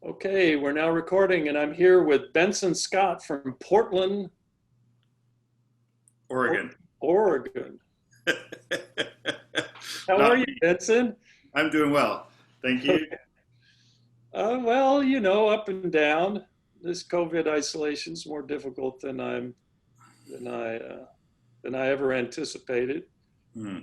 Okay, we're now recording, and I'm here with Benson Scott from Portland, Oregon. Oregon. How Not are you, Benson? I'm doing well. Thank you. Okay. Well, up and down. This COVID isolation is more difficult than I uh, than I ever anticipated. Hmm.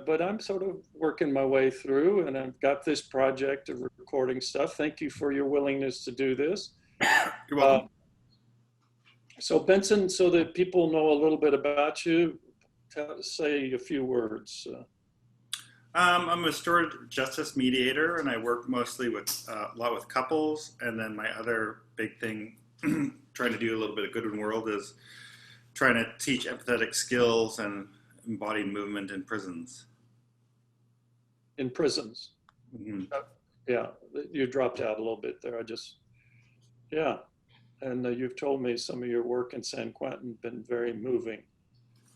But I'm sort of working my way through, and I've got this project of recording stuff. Thank you for your willingness to do this. You're Uh, welcome. so, Benson, so that people know a little bit about you, say a few words. I'm a restorative justice mediator, and I work mostly with a lot with couples. And then my other big thing, trying to do a little bit of good in the world, is trying to teach empathetic skills and embodied movement in prisons. In prisons. Hmm. Yeah, you dropped out a little bit there. Yeah. And you've told me some of your work in San Quentin been very moving.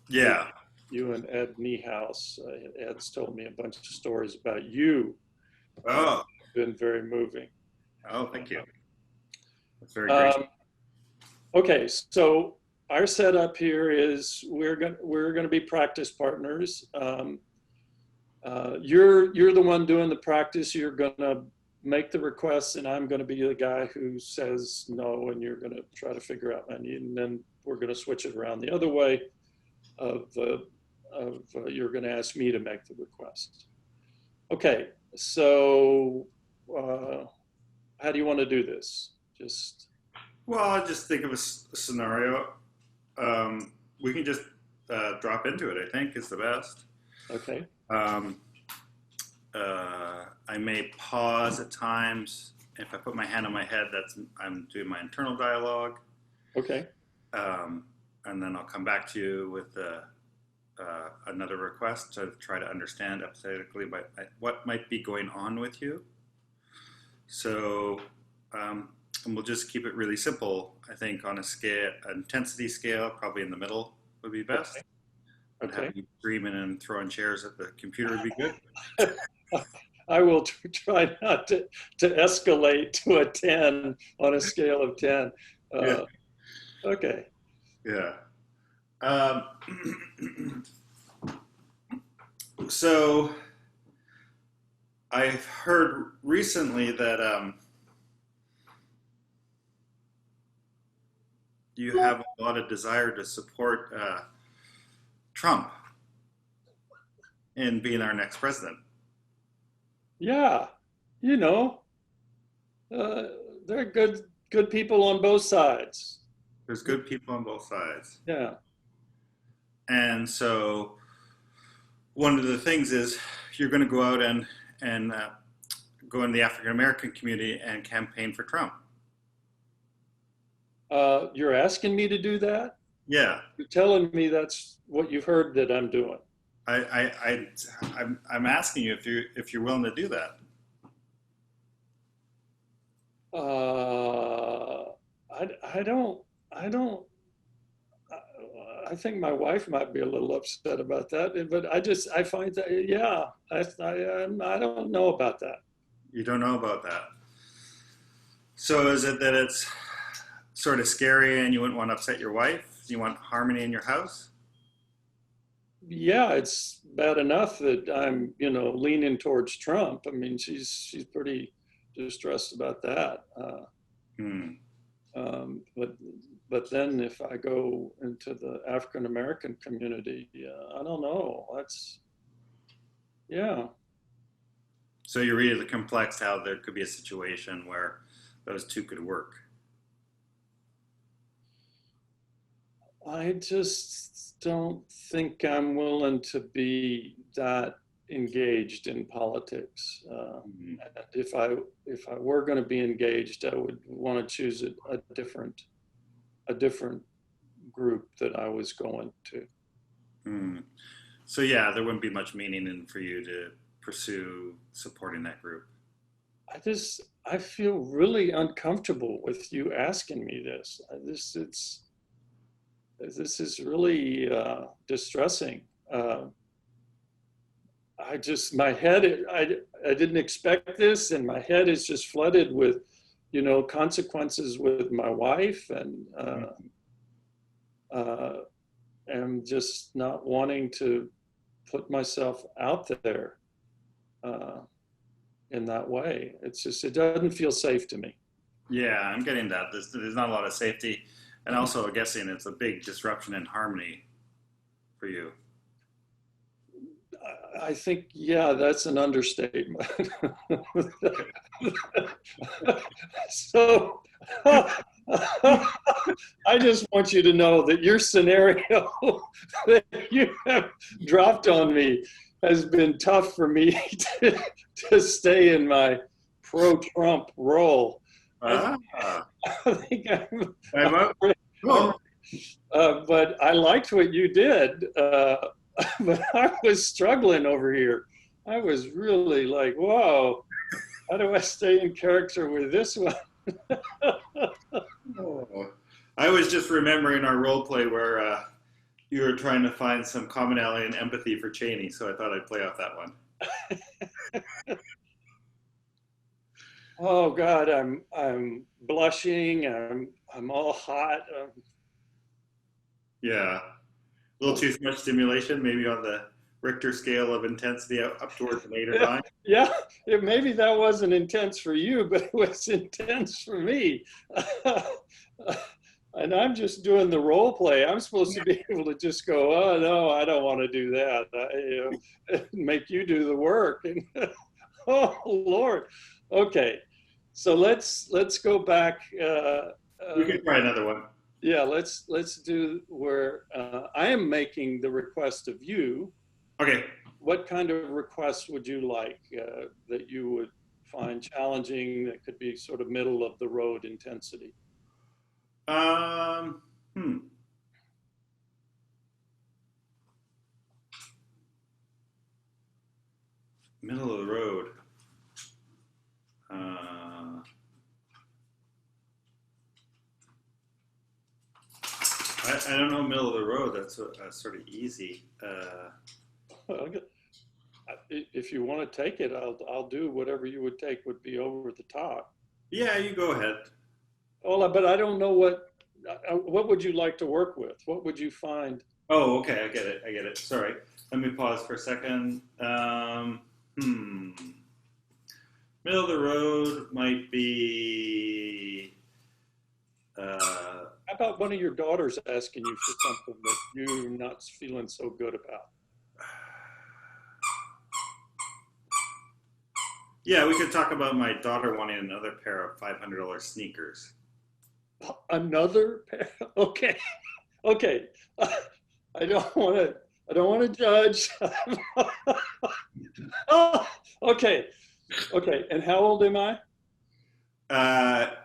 You, Yeah. you and Ed Niehaus, Ed's told me a bunch of stories about you. Oh. Been very moving. Oh, thank you. That's very great. Um, okay, so our setup here is we're gonna be practice partners. You're the one doing the practice. You're gonna make the requests, and I'm gonna be the guy who says no, and you're gonna try to figure out my need, and then we're gonna switch it around the other way. You're gonna ask me to make the request. Okay, so how do you want to do this? Just Well, I just think of a scenario. We can just drop into it. I think is the best. okay, Um, I may pause at times. If I put my hand on my head, I'm doing my internal dialogue, okay. and then I'll come back to you with another request to try to understand empathetically what might be going on with you. So, and we'll just keep it really simple. I think on a scale, intensity scale, probably in the middle would be best. Okay. And Okay. having you screaming and throwing chairs at the computer would be good. I will try not to escalate to a 10 on a scale of 10. Yeah. Uh, okay. Yeah. Um, so I've heard recently that you have a lot of desire to support Trump in being our next president. Yeah. You know, uh, there are good people on both sides. There's good people on both sides. Yeah. And so one of the things is you're going to go out and go in the African American community and campaign for Trump. You're asking me to do that? Yeah, You're telling me that's what you've heard that I'm doing. I'm asking you if you're willing to do that. I don't, I think my wife might be a little upset about that, but I find that, yeah, I don't know about that. You don't know about that. So is it that it's sort of scary and you wouldn't want to upset your wife? You want harmony in your house? Yeah, it's bad enough that I'm, leaning towards Trump. I mean, she's pretty distressed about that. Hmm. But then if I go into the African American community, I don't know. Yeah. So you're really complex how there could be a situation where those two could work. I just don't think I'm willing to be that engaged in politics. Mhm. And if I were going to be engaged, I would want to choose a different group that I was going to. Hmm. So yeah, there wouldn't be much meaning in for you to pursue supporting that group. I feel really uncomfortable with you asking me this. This is really distressing. My head, I didn't expect this, and my head is just flooded with consequences with my wife, and am just not wanting to put myself out there in that way. It's just, it doesn't feel safe to me. Yeah, I'm getting that. There's not a lot of safety, and also guessing it's a big disruption in harmony for you. I think, yeah, that's an understatement. So I just want you to know that your scenario that you have dropped on me has been tough for me to stay in my pro-Trump role. Ah, I think cool. but I liked what you did. But I was struggling over here. I was really like, whoa, how do I stay in character with this one? Oh. I was just remembering our role play where you were trying to find some commonality and empathy for Cheney, so I thought I'd play off that one. Oh God, I'm blushing. I'm all hot. Yeah. A little too much stimulation, maybe on the Richter scale of intensity up towards an 8 or 9. Yeah, maybe that wasn't intense for you, but it was intense for me. And I'm just doing the role play. I'm supposed to be able to just go, oh no, I don't want to do that. Make you do the work. And oh Lord. Okay, so let's go back. We can try another one. Yeah, let's do where I am making the request of you. Okay. What kind of request would you like that you would find challenging, that could be sort of middle of the road intensity? Middle of the road. I don't know, middle of the road. That's sort of easy. If you want to take it, I'll do whatever you would take would be over the top. Yeah, you go ahead. Oh, but I don't know what would you like to work with? What would you find? Oh, okay, I get it. Sorry. Let me pause for a second. Middle of the road might be. How about one of your daughters asking you for something that you're not feeling so good about? Yeah, we could talk about my daughter wanting another pair of $500 sneakers. Another pair? Okay, okay. I don't want to judge. Oh, okay, okay. And how old am I?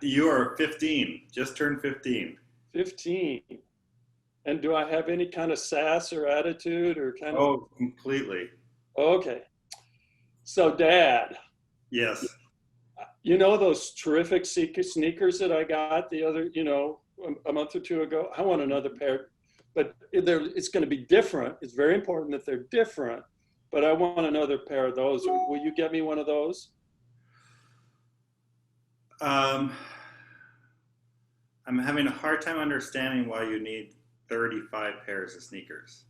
You are 15. Just turned 15. 15. And do I have any kind of sass or attitude or kind of? Oh, completely. Okay. So, Dad. Yes. You know those terrific sneakers that I got the other, a month or two ago? I want another pair, but it's going to be different. It's very important that they're different, but I want another pair of those. Will you get me one of those? I'm having a hard time understanding why you need 35 pairs of sneakers.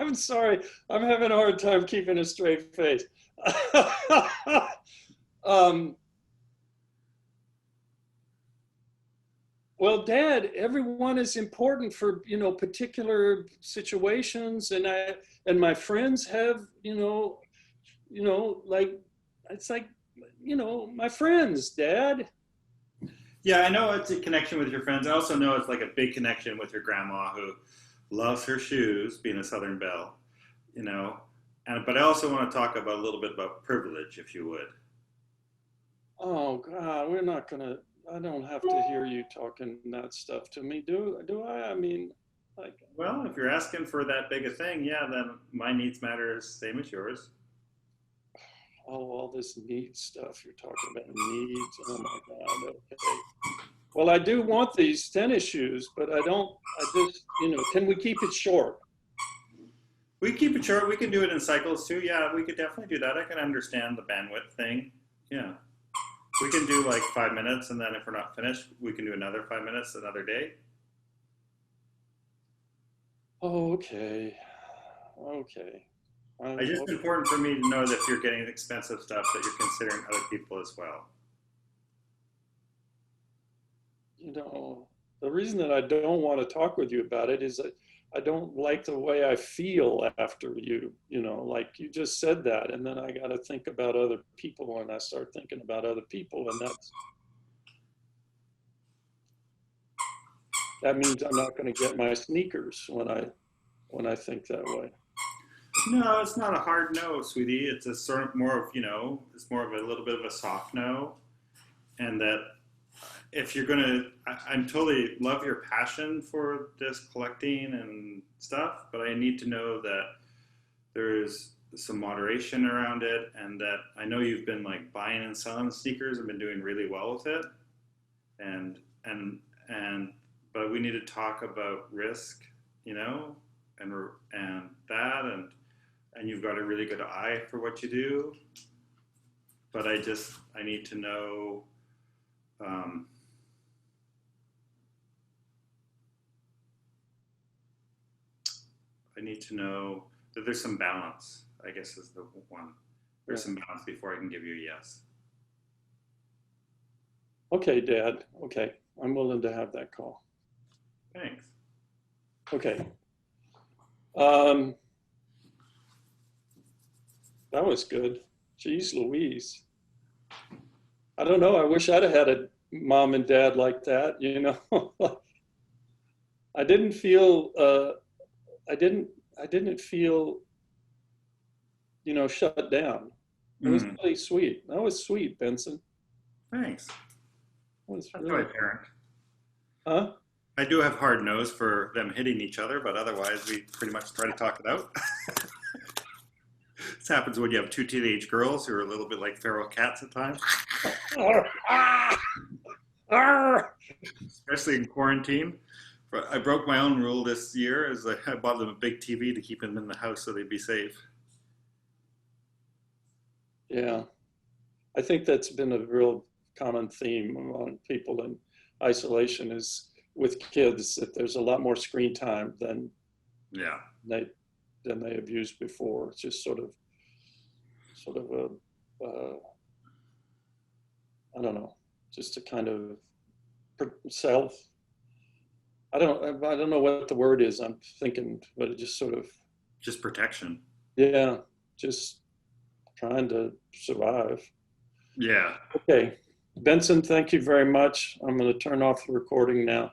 I'm sorry. I'm having a hard time keeping a straight face. Well, Dad, everyone is important for, particular situations, and my friends have, like, it's like, my friends, Dad. Yeah, I know it's a connection with your friends. I also know it's like a big connection with your grandma who loves her shoes, being a Southern belle, but I also want to talk about a little bit about privilege, if you would. Oh God, I don't have to hear you talking that stuff to me, do I? I mean, like. Well, if you're asking for that big a thing, yeah, then my needs matter as same as yours. Oh, all this needs stuff. You're talking about needs. Oh my God. Okay. Well, I do want these tennis shoes, but I just, can we keep it short? We keep it short. We can do it in cycles too. Yeah, we could definitely do that. I can understand the bandwidth thing. Yeah. We can do like 5 minutes, and then if we're not finished, we can do another 5 minutes another day. Oh, okay. Okay. It's just important for me to know that if you're getting expensive stuff, that you're considering other people as well. You know, the reason that I don't want to talk with you about it is that I don't like the way I feel after you know, like you just said that. And then I got to think about other people, and I start thinking about other people. And that means I'm not going to get my sneakers when I think that way. No, it's not a hard no, sweetie. It's a sort of more of, it's more of a little bit of a soft no. And that if you're going to, I totally love your passion for this collecting and stuff, but I need to know that there's some moderation around it, and that I know you've been like buying and selling sneakers and been doing really well with it. But we need to talk about risk, and that, and you've got a really good eye for what you do. But I need to know, I need to know that there's some balance, I guess is the one. There's some balance before I can give you a yes. Okay, Dad. Okay. I'm willing to have that call. Thanks. Okay. That was good. Jeez Louise. I don't know. I wish I'd have had a mom and dad like that, I didn't feel I didn't feel, shut down. It was really sweet. That was sweet, Benson. Thanks. That was That's really, my parent. huh? I do have hard nose for them hitting each other, but otherwise we pretty much try to talk it out. This happens when you have two teenage girls who are a little bit like feral cats at times. Especially in quarantine. I broke my own rule this year as I bought them a big TV to keep them in the house so they'd be safe. Yeah. I think that's been a real common theme among people in isolation is with kids, that there's a lot more screen time than they have used before. It's just sort of a I don't know, just a kind of self. I don't know what the word is. I'm thinking, but it just sort of just protection. Yeah, just trying to survive. Yeah. Okay, Benson, thank you very much. I'm going to turn off the recording now.